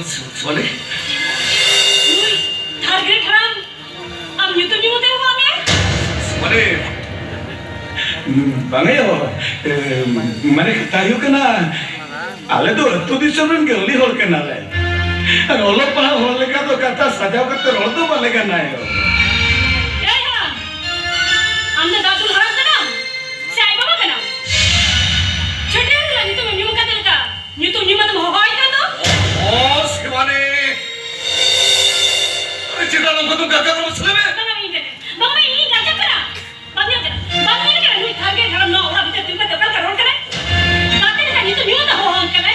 Boleh? Target haram. Am nyutu nyutu ho ame. Boleh. Bangay ho. Mane tayo ka na. Ale to disabran girli hol ka na le. Ar olo pa hol ka to kata sajaw ka to rol to bale ka na yo. Ya ya. Amne dadul haram kana. Sai baba kana. Chhode la nyutu nyumu ka delka. Nyutu nyumu to hoy ka to. Oh, Shivane. Cita lam ko to gaga ko muslim hai. Baba ini gaga kara. Baba kara. Baba ini kara nui target haram no ora bite tu ka dekal ka rol kana. Kate ka nyutu nyumu to ho kana.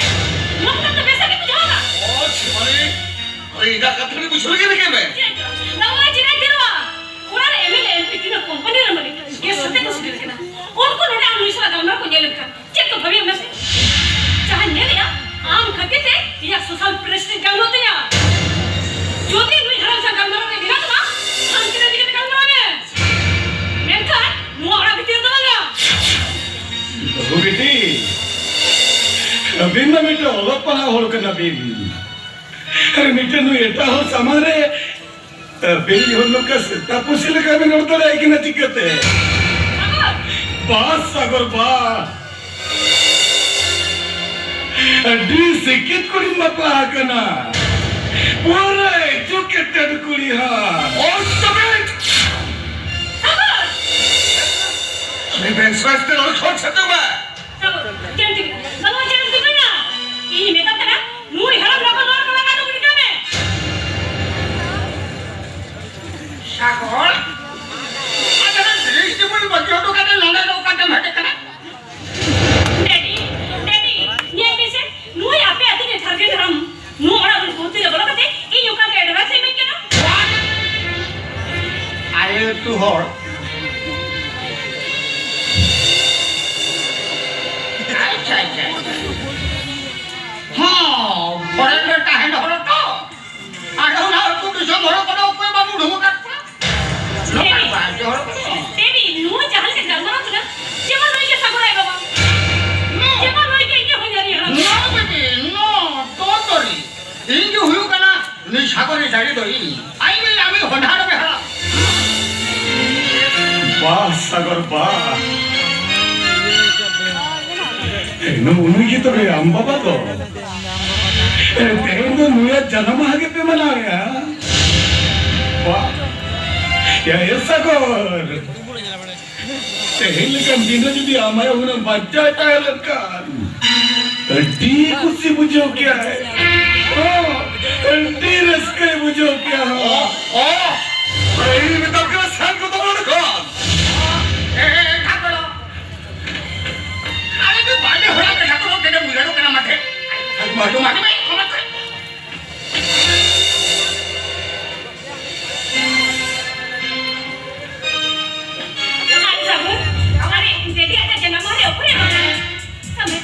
Log ka to besa ke bujhaga. Oh, Shivane. Are ida ka thori bujhol ke ke me. Nawa jira dirwa. Ora MLA MP kina company ra mali. Ke sate ko sudil kana. Unko node am nui sara gamna ko nyelem ka. Check to bhavi amna se. Jahan nyeliya am khate te ya social prestige gamno te ya. Jodi nui haram sa gamna ra dina ma. Am kina dikete gamna ne. Menka nu ora bitir da na. Babu beti. Abin na mita olap pa hol ka na bin. Are mita nu eta ho samare. Bin holo ka tapu sila ka bin orta ra ikina tikete. Bas sagar ba. Adi sikit kuri mapla kana. Pura educated kuri ha. Oh, stop it! मैं benchmark पे और खोल सकता हूँ मैं। Jangan tiba, kalau jangan tiba na. Ini mereka kena, nui haram lakukan luar kelana tu kita me. Sakol? Ada kan jenis tu pun bagi orang kata lana tu kata macam mana? Daddy, ni apa sih? Nui apa ada ni target haram. Nu orang berbuat tidak boleh kata, ini yuka ke advance ini kena. Ayo tu hor. अच्छा हाँ बड़े बेटा है ना बड़ा तो आगे ना तू किसी मोरो करो कोई बाबू ढूंढ करता Daddy, nu jangan ke dalam orang tu na. Jangan nui ke sabar ay baba. Jangan nui ke ini हो जारी haram. नो बेटी नो तो तोरी इंजु हुई का ना नी सागरे जारी तो ही आई में आमी होंडार में हरा वाह सागर वाह नो उन्हीं तो रे अम्बाबा तो तेरे नुया जन्म आगे पे मनाया वाह या ऐसा कर तेरे kan dino jadi amai orang baca cahaya lekan D कुछ बुझो क्या है डी रस्के बुझो क्या है भाई में तो क्या सांग को तो बोल कौन ठाकुर अरे तो बाटे हो रहा है ठाकुर तेरे मुझे तो क्या मत है मालूम है भाई मत है Hari sabar, hari jadi ada jenama hari apa ya baba? Sampai.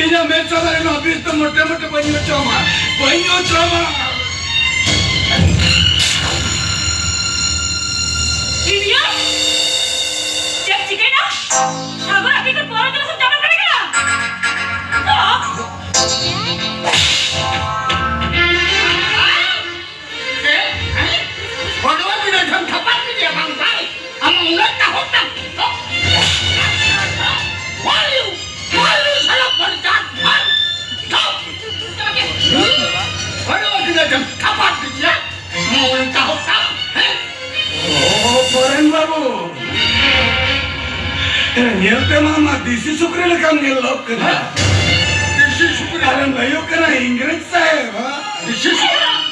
Ina mecha mare no visto mote banyo choma. Idiot! Jab chicken na? Sabar अभी तक पूरा दिन सब जमा करेगा ना? भगवान ने हम थप्पड़ दिया भाई हम उन्नत का होता वालू साला बरसात भाई भगवान ने हम थप्पड़ दिया हम उन्नत का होता है ओ परेन बाबू Nyerte mama disi sukre lekam ngelok kena. Disi sukre alam layo kena Inggris saya, ha? Disi sukre.